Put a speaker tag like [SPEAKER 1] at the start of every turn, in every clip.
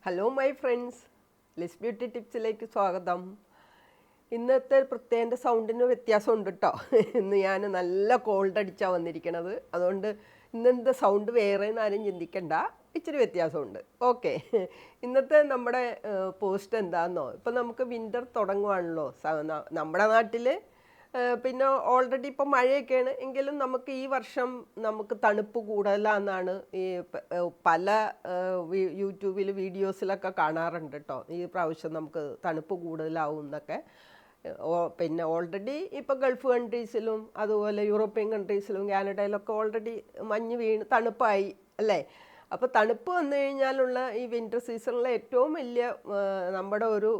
[SPEAKER 1] Hello my friends, Liz beauty ടിപ്സിലേക്ക് സ്വാഗതം. ഇന്നത്തെ പ്രത്യേക സൗണ്ടിന് വ്യത്യാസമുണ്ട് കേട്ടോ. ഇന്ന് ഞാൻ നല്ല കോൾഡ് അടിച്ചാണ് വന്നിരിക്കണത്. അതുകൊണ്ട് ഇന്നെന്താ സൗണ്ട് വേറെ എന്നാരും ചിന്തിക്കണ്ട, ഇച്ചിരി വ്യത്യാസമുണ്ട്. ഓക്കെ, ഇന്നത്തെ നമ്മുടെ പോസ്റ്റ് എന്താണെന്നോ, ഇപ്പം നമുക്ക് വിൻ്റർ തുടങ്ങുവാണല്ലോ നമ്മുടെ നാട്ടിൽ. പിന്നെ ഓൾറെഡി ഇപ്പം മഴയൊക്കെയാണ് എങ്കിലും നമുക്ക് ഈ വർഷം നമുക്ക് തണുപ്പ് കൂടുതലാണെന്നാണ് ഈ പല യൂട്യൂബിൽ വീഡിയോസിലൊക്കെ കാണാറുണ്ട് കേട്ടോ. ഈ പ്രാവശ്യം നമുക്ക് തണുപ്പ് കൂടുതലാവും എന്നൊക്കെ. പിന്നെ ഓൾറെഡി ഇപ്പോൾ ഗൾഫ് കൺട്രീസിലും അതുപോലെ യൂറോപ്യൻ കൺട്രീസിലും കാനഡയിലൊക്കെ ഓൾറെഡി മഞ്ഞ് വീണ് തണുപ്പായി അല്ലേ. അപ്പോൾ തണുപ്പ് വന്നു കഴിഞ്ഞാലുള്ള ഈ വിൻ്റർ സീസണിലെ ഏറ്റവും വലിയ നമ്മുടെ ഒരു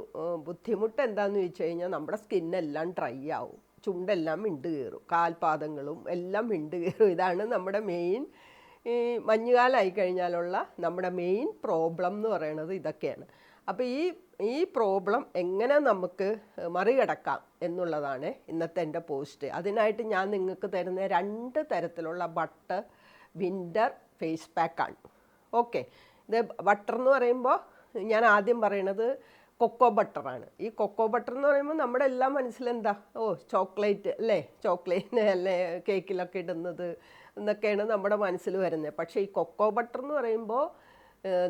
[SPEAKER 1] ബുദ്ധിമുട്ട് എന്താണെന്ന് ചോദിച്ചു കഴിഞ്ഞാൽ നമ്മുടെ സ്കിന്നെല്ലാം ഡ്രൈ ആവും, ചുണ്ടെല്ലാം വിണ്ട് കയറും, കാൽപാദങ്ങളും എല്ലാം വിണ്ട് കയറും. ഇതാണ് നമ്മുടെ മെയിൻ ഈ മഞ്ഞുകാലമായി കഴിഞ്ഞാലുള്ള നമ്മുടെ മെയിൻ പ്രോബ്ലം എന്ന് പറയുന്നത് ഇതൊക്കെയാണ്. അപ്പോൾ ഈ പ്രോബ്ലം എങ്ങനെ നമുക്ക് മറികടക്കാം എന്നുള്ളതാണ് ഇന്നത്തെ എൻ്റെ പോസ്റ്റ്. അതിനായിട്ട് ഞാൻ നിങ്ങൾക്ക് തരുന്ന 2 തരത്തിലുള്ള വിൻ്റർ ഫേസ് പാക്കാണ്. ഓക്കെ, ഇത് ബട്ടർ എന്ന് പറയുമ്പോൾ ഞാൻ ആദ്യം പറയണത് കൊക്കോ ബട്ടറാണ്. ഈ കൊക്കോ ബട്ടർ എന്ന് പറയുമ്പോൾ നമ്മുടെ എല്ലാം മനസ്സിലെന്താ, ചോക്ലേറ്റ് അല്ലേ, ചോക്ലേറ്റ് അല്ലേ കേക്കിലൊക്കെ ഇടുന്നത് എന്നൊക്കെയാണ് നമ്മുടെ മനസ്സിൽ വരുന്നത്. പക്ഷേ ഈ കൊക്കോ ബട്ടർ എന്ന് പറയുമ്പോൾ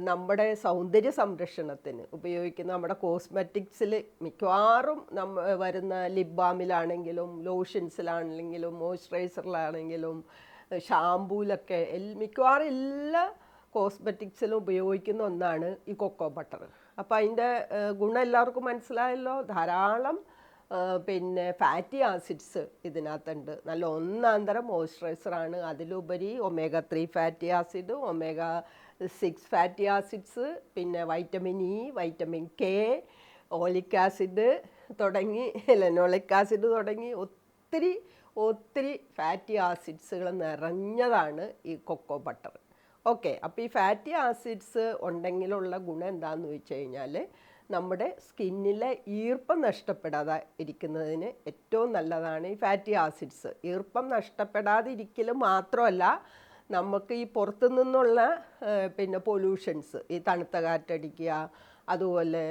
[SPEAKER 1] നമ്മുടെ സൗന്ദര്യ സംരക്ഷണത്തിന് ഉപയോഗിക്കുന്ന നമ്മുടെ കോസ്മെറ്റിക്സിൽ മിക്കവാറും വരുന്ന ലിപ് ബാമിലാണെങ്കിലും ലോഷൻസിലാണെങ്കിലും മോയ്സ്ചറൈസറിലാണെങ്കിലും ഷാമ്പൂലൊക്കെ മിക്കവാറും എല്ലാ കോസ്മെറ്റിക്സിലും ഉപയോഗിക്കുന്ന ഒന്നാണ് ഈ കൊക്കോ ബട്ടർ. അപ്പോൾ അതിൻ്റെ ഗുണം എല്ലാവർക്കും മനസ്സിലായല്ലോ. ധാരാളം പിന്നെ ഫാറ്റി ആസിഡ്സ് ഇതിനകത്തുണ്ട്. നല്ല ഒന്നാന്തരം മോയ്സ്ചറൈസറാണ്. അതിലുപരി omega-3 fatty acid, omega-6 fatty acids, പിന്നെ vitamin E, vitamin K, oleic acid തുടങ്ങി ലെനോളിക് ആസിഡ് തുടങ്ങി ഒത്തിരി ഫാറ്റി ആസിഡ്സുകൾ നിറഞ്ഞതാണ് ഈ കൊക്കോ ബട്ടർ. ഓക്കെ, അപ്പോൾ ഈ ഫാറ്റി ആസിഡ്സ് ഉണ്ടെങ്കിലുള്ള ഗുണം എന്താണെന്ന് വെച്ച് കഴിഞ്ഞാൽ നമ്മുടെ സ്കിന്നിലെ ഈർപ്പം നഷ്ടപ്പെടാതെ ഇരിക്കുന്നതിന് ഏറ്റവും നല്ലതാണ് ഈ ഫാറ്റി ആസിഡ്സ്. ഈർപ്പം നഷ്ടപ്പെടാതെ ഇരിക്കൽ മാത്രമല്ല, നമുക്ക് ഈ പുറത്തു നിന്നുള്ള പിന്നെ പൊല്യൂഷൻസ്, ഈ തണുത്ത കാറ്റടിക്കുക, അതുപോലെ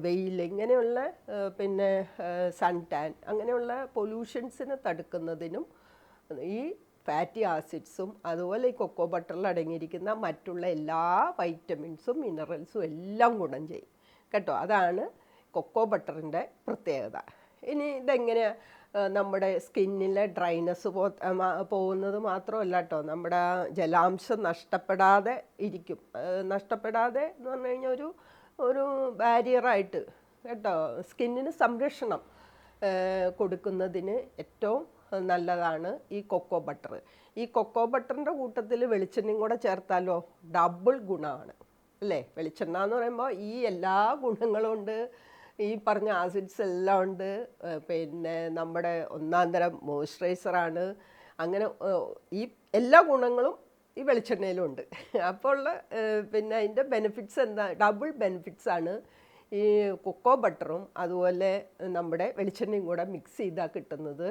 [SPEAKER 1] വെയിൽ, ഇങ്ങനെയുള്ള പിന്നെ സൺ ടാൻ, അങ്ങനെയുള്ള പൊല്യൂഷൻസിനെ തടുക്കുന്നതിനും ഈ ഫാറ്റി ആസിഡ്സും അതുപോലെ ഈ കൊക്കോ ബട്ടറിൽ അടങ്ങിയിരിക്കുന്ന മറ്റുള്ള എല്ലാ വൈറ്റമിൻസും മിനറൽസും എല്ലാം ഗുണം ചെയ്യും കേട്ടോ. അതാണ് കൊക്കോ ബട്ടറിൻ്റെ പ്രത്യേകത. ഇനി ഇതെങ്ങനെയാണ് നമ്മുടെ സ്കിന്നിലെ ഡ്രൈനെസ് പോകുന്നത് മാത്രമല്ല കേട്ടോ, നമ്മുടെ ജലാംശം നഷ്ടപ്പെടാതെ ഇരിക്കും. നഷ്ടപ്പെടാതെ എന്ന് പറഞ്ഞു കഴിഞ്ഞാൽ ഒരു ബാരിയറായിട്ട് കേട്ടോ, സ്കിന്നിന് സംരക്ഷണം കൊടുക്കുന്നതിന് ഏറ്റവും നല്ലതാണ് ഈ കൊക്കോ ബട്ടർ. ഈ കൊക്കോ ബട്ടറിൻ്റെ കൂട്ടത്തിൽ വെളിച്ചെണ്ണയും കൂടെ ചേർത്താലോ ഡബിൾ ഗുണമാണ് അല്ലേ. വെളിച്ചെണ്ണ എന്ന് പറയുമ്പോൾ ഈ എല്ലാ ഗുണങ്ങളും ഉണ്ട്, ഈ പറഞ്ഞ ആസിഡ്സ് എല്ലാം ഉണ്ട്, പിന്നെ നമ്മുടെ ഒന്നാന്തരം മോയ്സ്ചറൈസറാണ്. അങ്ങനെ ഈ എല്ലാ ഗുണങ്ങളും ഈ വെളിച്ചെണ്ണയിലും ഉണ്ട്. അപ്പോൾ പിന്നെ അതിൻ്റെ ബെനിഫിറ്റ്സ് എന്താ, ഡബിൾ ബെനിഫിറ്റ്സ് ആണ് ഈ കൊക്കോ ബട്ടറും അതുപോലെ നമ്മുടെ വെളിച്ചെണ്ണയും കൂടെ മിക്സ് ചെയ്താൽ കിട്ടുന്നത്.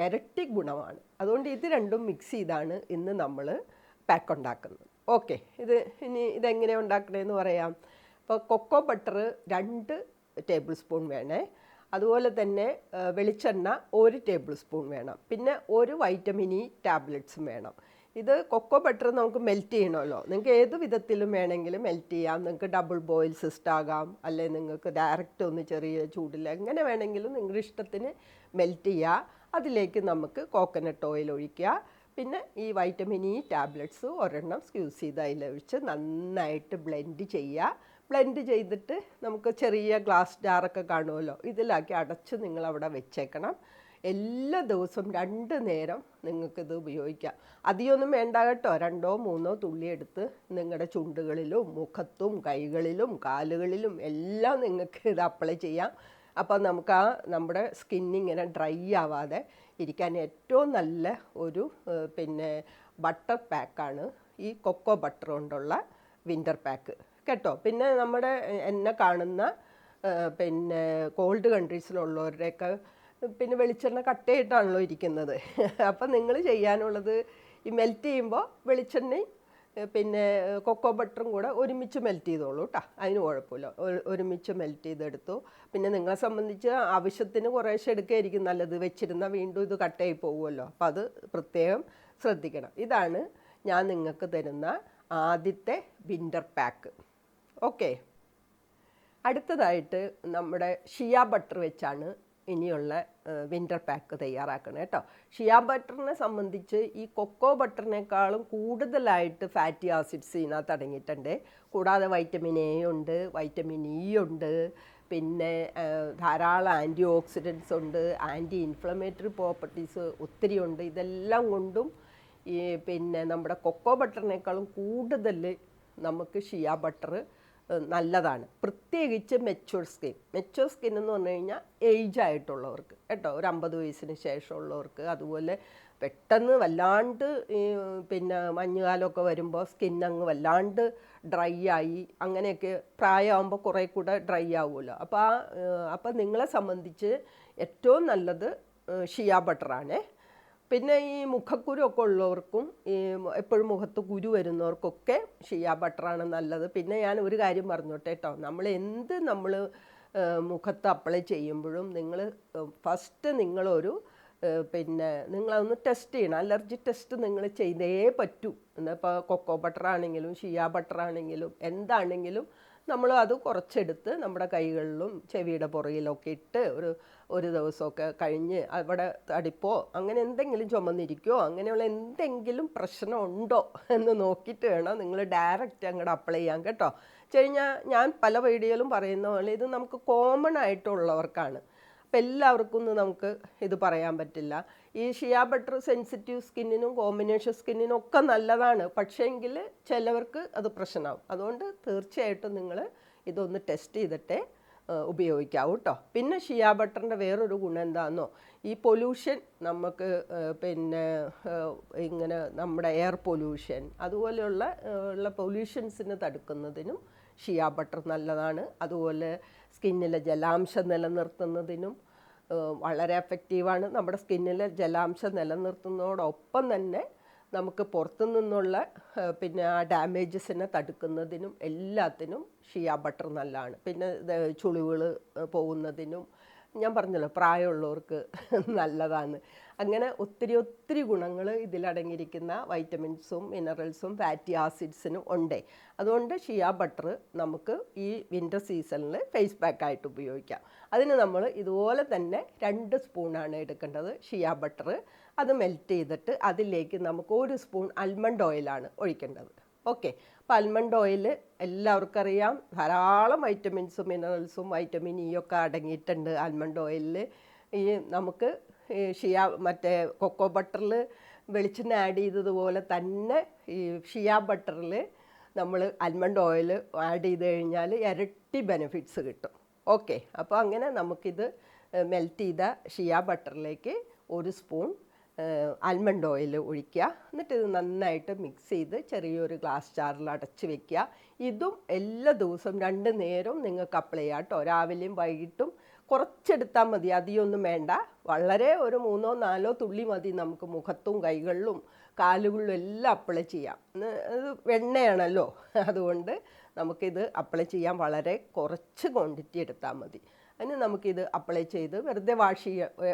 [SPEAKER 1] ഇരട്ടി ഗുണമാണ്. അതുകൊണ്ട് ഇത് രണ്ടും മിക്സ് ചെയ്താണ് ഇന്ന് നമ്മൾ പാക്ക് ഉണ്ടാക്കുന്നത്. ഓക്കെ, ഇനി ഇതെങ്ങനെയാണ് ഉണ്ടാക്കണതെന്ന് പറയാം. അപ്പോൾ കൊക്കോ ബട്ടർ 2 ടേബിൾ സ്പൂൺ വേണേ. അതുപോലെ തന്നെ വെളിച്ചെണ്ണ 1 ടേബിൾ സ്പൂൺ വേണം. പിന്നെ 1 വൈറ്റമിൻ ഇ ടാബ്ലറ്റ്സും വേണം. ഇത് കൊക്കോ ബട്ടർ നമുക്ക് മെൽറ്റ് ചെയ്യണമല്ലോ. നിങ്ങൾക്ക് ഏത് വിധത്തിലും വേണമെങ്കിലും മെൽറ്റ് ചെയ്യാം. നിങ്ങൾക്ക് ഡബിൾ ബോയിൽ സിസ്റ്റം ആകാം, അല്ലെങ്കിൽ നിങ്ങൾക്ക് ഡയറക്റ്റ് ഒന്ന് ചെറിയ ചൂടിൽ എങ്ങനെ വേണമെങ്കിലും നിങ്ങളുടെ ഇഷ്ടത്തിന് മെൽറ്റ് ചെയ്യുക. അതിലേക്ക് നമുക്ക് കോക്കനട്ട് ഓയിൽ ഒഴിക്കുക. പിന്നെ ഈ വൈറ്റമിൻ ഇ ടാബ്ലറ്റ്സ് ഒരെണ്ണം സ്ക്യൂസ് ചെയ്ത് അതിലൊഴിച്ച് നന്നായിട്ട് ബ്ലെൻഡ് ചെയ്യുക. ബ്ലെൻഡ് ചെയ്തിട്ട് നമുക്ക് ചെറിയ ഗ്ലാസ് ജാറൊക്കെ കാണുമല്ലോ, ഇതിലാക്കി അടച്ച് നിങ്ങളവിടെ വെച്ചേക്കണം. എല്ലാ ദിവസവും 2 നേരം നിങ്ങൾക്കിത് ഉപയോഗിക്കാം. അധികമൊന്നും വേണ്ട കേട്ടോ. 2-3 തുള്ളി എടുത്ത് നിങ്ങളുടെ ചുണ്ടുകളിലും മുഖത്തും കൈകളിലും കാലുകളിലും എല്ലാം നിങ്ങൾക്ക് ഇത് അപ്ലൈ ചെയ്യാം. അപ്പോൾ നമുക്ക് നമ്മുടെ സ്കിന്നിങ്ങനെ ഡ്രൈ ആവാതെ ഇരിക്കാൻ ഏറ്റവും നല്ല ഒരു പിന്നെ ബട്ടർ പാക്കാണ് ഈ കൊക്കോ ബട്ടർ കൊണ്ടുള്ള വിൻ്റർ പാക്ക് കേട്ടോ. പിന്നെ നമ്മുടെ എന്നെ കാണുന്ന പിന്നെ കോൾഡ് കൺട്രീസിലുള്ളവരുടെയൊക്കെ പിന്നെ വെളിച്ചെണ്ണ കട്ടയായിട്ടാണല്ലോ ഇരിക്കുന്നത്. അപ്പം നിങ്ങൾ ചെയ്യാനുള്ളത് ഈ മെൽറ്റ് ചെയ്യുമ്പോൾ വെളിച്ചെണ്ണയും പിന്നെ കൊക്കോ ബട്ടറും കൂടെ ഒരുമിച്ച് മെൽറ്റ് ചെയ്തോളൂ കേട്ടോ, അതിന് കുഴപ്പമില്ല. ഒരുമിച്ച് മെൽറ്റ് ചെയ്തെടുത്തു. പിന്നെ നിങ്ങളെ സംബന്ധിച്ച് ആവശ്യത്തിന് കുറേശ്ശെ എടുക്കുകയായിരിക്കും നല്ലത്, വെച്ചിരുന്നാൽ വീണ്ടും ഇത് കട്ടായി പോകുമല്ലോ. അപ്പോൾ അത് പ്രത്യേകം ശ്രദ്ധിക്കണം. ഇതാണ് ഞാൻ നിങ്ങൾക്ക് തരുന്ന ആദ്യത്തെ വിൻ്റർ പാക്ക്. ഓക്കെ, അടുത്തതായിട്ട് നമ്മുടെ ഷിയ ബട്ടർ വെച്ചാണ് ഇനിയുള്ള വിൻ്റർ പാക്ക് തയ്യാറാക്കണം കേട്ടോ. ഷിയ ബട്ടറിനെ സംബന്ധിച്ച് ഈ കൊക്കോ ബട്ടറിനേക്കാളും കൂടുതലായിട്ട് ഫാറ്റി ആസിഡ്സ് ഇതിനകത്ത് അടങ്ങിയിട്ടുണ്ട്. കൂടാതെ വൈറ്റമിൻ എ ഉണ്ട്, വൈറ്റമിൻ ഇ ഉണ്ട്, പിന്നെ ധാരാളം ആൻറ്റി ഓക്സിഡൻസ് ഉണ്ട്, ആൻറ്റി ഇൻഫ്ലമേറ്ററി പ്രോപ്പർട്ടീസ് ഒത്തിരി ഉണ്ട്. ഇതെല്ലാം കൊണ്ടും ഈ പിന്നെ നമ്മുടെ കൊക്കോ ബട്ടറിനേക്കാളും കൂടുതൽ നമുക്ക് ഷിയ ബട്ടർ നല്ലതാണ്. പ്രത്യേകിച്ച് മെച്യൂർ സ്കിൻ എന്ന് പറഞ്ഞു കഴിഞ്ഞാൽ ഏജ് ആയിട്ടുള്ളവർക്ക് കേട്ടോ, ഒരു 50 വയസ്സിന് ശേഷമുള്ളവർക്ക്, അതുപോലെ പെട്ടെന്ന് വല്ലാണ്ട് ഈ പിന്നെ മഞ്ഞുകാലമൊക്കെ വരുമ്പോൾ സ്കിന്നങ്ങ് വല്ലാണ്ട് ഡ്രൈ ആയി, അങ്ങനെയൊക്കെ പ്രായമാകുമ്പോൾ കുറേ കൂടെ ഡ്രൈ ആവുമല്ലോ. അപ്പോൾ നിങ്ങളെ സംബന്ധിച്ച് ഏറ്റവും നല്ലത് ഷിയ ബട്ടറാണ്. പിന്നെ ഈ മുഖക്കുരുവൊക്കെ ഉള്ളവർക്കും ഈ എപ്പോഴും മുഖത്ത് കുരു വരുന്നവർക്കൊക്കെ ഷിയ ബട്ടറാണ് നല്ലത്. പിന്നെ ഞാൻ ഒരു കാര്യം പറഞ്ഞോട്ടെ കേട്ടോ, നമ്മൾ മുഖത്ത് അപ്ലൈ ചെയ്യുമ്പോഴും നിങ്ങൾ ഫസ്റ്റ് നിങ്ങളൊരു പിന്നെ നിങ്ങളതൊന്ന് ടെസ്റ്റ് ചെയ്യണം. അലർജി ടെസ്റ്റ് നിങ്ങൾ ചെയ്തേ പറ്റൂ. ഇപ്പോൾ കൊക്കോ ബട്ടറാണെങ്കിലും ഷിയ ബട്ടറാണെങ്കിലും എന്താണെങ്കിലും നമ്മൾ അത് കുറച്ചെടുത്ത് നമ്മുടെ കൈകളിലും ചെവിയുടെ പുറകിലൊക്കെ ഇട്ട് ഒരു ദിവസമൊക്കെ കഴിഞ്ഞ് അവിടെ തടിപ്പോ അങ്ങനെ എന്തെങ്കിലും ചുമന്നിരിക്കുമോ അങ്ങനെയുള്ള എന്തെങ്കിലും പ്രശ്നമുണ്ടോ എന്ന് നോക്കിയിട്ട് വേണം നിങ്ങൾ ഡയറക്റ്റ് അങ്ങോട്ട് അപ്ലൈ ചെയ്യാൻ കേട്ടോ. കഴിഞ്ഞാൽ ഞാൻ പല വീഡിയോയിലും പറയുന്ന പോലെ ഇത് നമുക്ക് കോമൺ ആയിട്ടുള്ളവർക്കാണ്. അപ്പം എല്ലാവർക്കും ഒന്നും നമുക്ക് ഇത് പറയാൻ പറ്റില്ല. ഈ ഷിയ ബട്ടർ സെൻസിറ്റീവ് സ്കിന്നിനും കോമ്പിനേഷൻ സ്കിന്നിനും ഒക്കെ നല്ലതാണ്, പക്ഷേങ്കിൽ ചിലവർക്ക് അത് പ്രശ്നമാവും. അതുകൊണ്ട് തീർച്ചയായിട്ടും നിങ്ങൾ ഇതൊന്ന് ടെസ്റ്റ് ചെയ്തിട്ടേ ഉപയോഗിക്കാവൂ കേട്ടോ. പിന്നെ ഷിയ ബട്ടറിൻ്റെ വേറൊരു ഗുണം എന്താണെന്നോ, ഈ പൊല്യൂഷൻ നമുക്ക് പിന്നെ ഇങ്ങനെ നമ്മുടെ എയർ പൊല്യൂഷൻ അതുപോലെയുള്ള പൊല്യൂഷൻസിന് തടുക്കുന്നതിനും ഷിയ ബട്ടർ നല്ലതാണ്. അതുപോലെ സ്കിന്നിലെ ജലാംശം നിലനിർത്തുന്നതിനും വളരെ എഫക്റ്റീവാണ്. നമ്മുടെ സ്കിന്നിലെ ജലാംശം നിലനിർത്തുന്നതോടൊപ്പം തന്നെ നമുക്ക് പുറത്തു നിന്നുള്ള പിന്നെ ആ ഡാമേജസിനെ തടുക്കുന്നതിനും എല്ലാത്തിനും ഷിയ ബട്ടർ നല്ലതാണ്. പിന്നെ ചുളിവുകൾ പോകുന്നതിനും ഞാൻ പറഞ്ഞല്ലോ പ്രായമുള്ളവർക്ക് നല്ലതാണ്. അങ്ങനെ ഒത്തിരി ഗുണങ്ങൾ ഇതിലടങ്ങിയിരിക്കുന്ന വൈറ്റമിൻസും മിനറൽസും ഫാറ്റി ആസിഡ്സിനും ഉണ്ട്. അതുകൊണ്ട് ഷിയ ബട്ടർ നമുക്ക് ഈ വിൻ്റർ സീസണിൽ ഫേസ് പാക്കായിട്ട് ഉപയോഗിക്കാം. അതിന് നമ്മൾ ഇതുപോലെ തന്നെ 2 സ്പൂണാണ് എടുക്കേണ്ടത് ഷിയ ബട്ടർ. അത് മെൽറ്റ് ചെയ്തിട്ട് അതിലേക്ക് നമുക്ക് 1 സ്പൂൺ ആൽമണ്ട് ഓയിലാണ് ഒഴിക്കേണ്ടത്. ഓക്കെ, അപ്പോൾ ആൽമണ്ട് ഓയിൽ എല്ലാവർക്കും അറിയാം, ധാരാളം വൈറ്റമിൻസും മിനറൽസും വൈറ്റമിൻ ഇ ഒക്കെ അടങ്ങിയിട്ടുണ്ട് ആൽമണ്ട് ഓയിലിൽ. ഈ നമുക്ക് മറ്റേ കൊക്കോ ബട്ടറിൽ വെളിച്ചെണ്ണ ആഡ് ചെയ്തതുപോലെ തന്നെ ഈ ഷിയ ബട്ടറിൽ നമ്മൾ ആൽമണ്ട് ഓയിൽ ആഡ് ചെയ്ത് കഴിഞ്ഞാൽ ഇരട്ടി ബെനിഫിറ്റ്സ് കിട്ടും. ഓക്കെ, അപ്പോൾ അങ്ങനെ നമുക്കിത് മെൽറ്റ് ചെയ്ത ഷിയ ബട്ടറിലേക്ക് 1 സ്പൂൺ ആൽമണ്ട് ഓയിൽ ഒഴിക്കുക. എന്നിട്ട് ഇത് നന്നായിട്ട് മിക്സ് ചെയ്ത് ചെറിയൊരു ഗ്ലാസ് ജാറിൽ അടച്ച് വെക്കുക. ഇതും എല്ലാ ദിവസവും 2 നേരവും നിങ്ങൾക്ക് അപ്ലൈ ചെയ്യാം കേട്ടോ. രാവിലെയും വൈകിട്ടും കുറച്ചെടുത്താൽ മതി, അധികമൊന്നും വേണ്ട. വളരെ ഒരു 3-4 തുള്ളി മതി നമുക്ക് മുഖത്തും കൈകളിലും കാലുകളിലും എല്ലാം അപ്ലൈ ചെയ്യാം. ഇത് വെണ്ണയാണല്ലോ, അതുകൊണ്ട് നമുക്കിത് അപ്ലൈ ചെയ്യാൻ വളരെ കുറച്ച് ക്വാണ്ടിറ്റി എടുത്താൽ മതി. അതിന് നമുക്കിത് അപ്ലൈ ചെയ്ത് വെറുതെ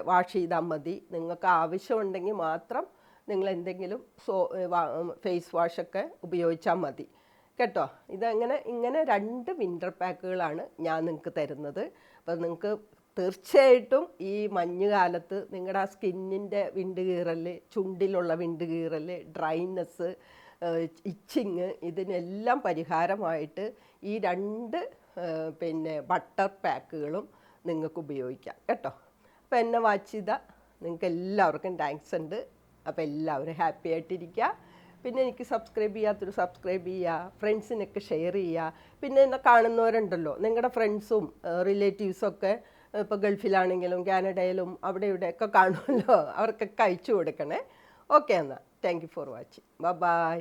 [SPEAKER 1] വാഷ് ചെയ്താൽ മതി. നിങ്ങൾക്ക് ആവശ്യമുണ്ടെങ്കിൽ മാത്രം നിങ്ങൾ എന്തെങ്കിലും ഫേസ് വാഷൊക്കെ ഉപയോഗിച്ചാൽ മതി കേട്ടോ. ഇങ്ങനെ 2 വിൻ്റർ പാക്കുകളാണ് ഞാൻ നിങ്ങൾക്ക് തരുന്നത്. അപ്പോൾ നിങ്ങൾക്ക് തീർച്ചയായിട്ടും ഈ മഞ്ഞുകാലത്ത് നിങ്ങളുടെ ആ സ്കിന്നിൻ്റെ വിണ്ടുകീറൽ, ചുണ്ടിലുള്ള വിണ്ടുകീറൽ, ഡ്രൈനെസ്, ഇച്ചിങ്, ഇതിനെല്ലാം പരിഹാരമായിട്ട് ഈ 2 പിന്നെ ബട്ടർ പാക്കുകളും നിങ്ങൾക്ക് ഉപയോഗിക്കാം കേട്ടോ. അപ്പോൾ എന്നെ വാച്ച് ചെയ്ത നിങ്ങൾക്ക് എല്ലാവർക്കും താങ്ക്സ് ഉണ്ട്. അപ്പോൾ എല്ലാവരും ഹാപ്പി ആയിട്ടിരിക്കുക. പിന്നെ എനിക്ക് സബ്സ്ക്രൈബ് ചെയ്യാത്തൊരു സബ്സ്ക്രൈബ് ചെയ്യുക, ഫ്രണ്ട്സിനൊക്കെ ഷെയർ ചെയ്യുക. പിന്നെ എന്നെ കാണുന്നവരുണ്ടല്ലോ, നിങ്ങളുടെ ഫ്രണ്ട്സും റിലേറ്റീവ്സൊക്കെ ഇപ്പോൾ ഗൾഫിലാണെങ്കിലും കാനഡയിലും അവിടെ ഇവിടെയൊക്കെ കാണുമല്ലോ, അവർക്കൊക്കെ അയച്ചു കൊടുക്കണേ. ഓക്കെ, എന്നാൽ thank you for watching. By.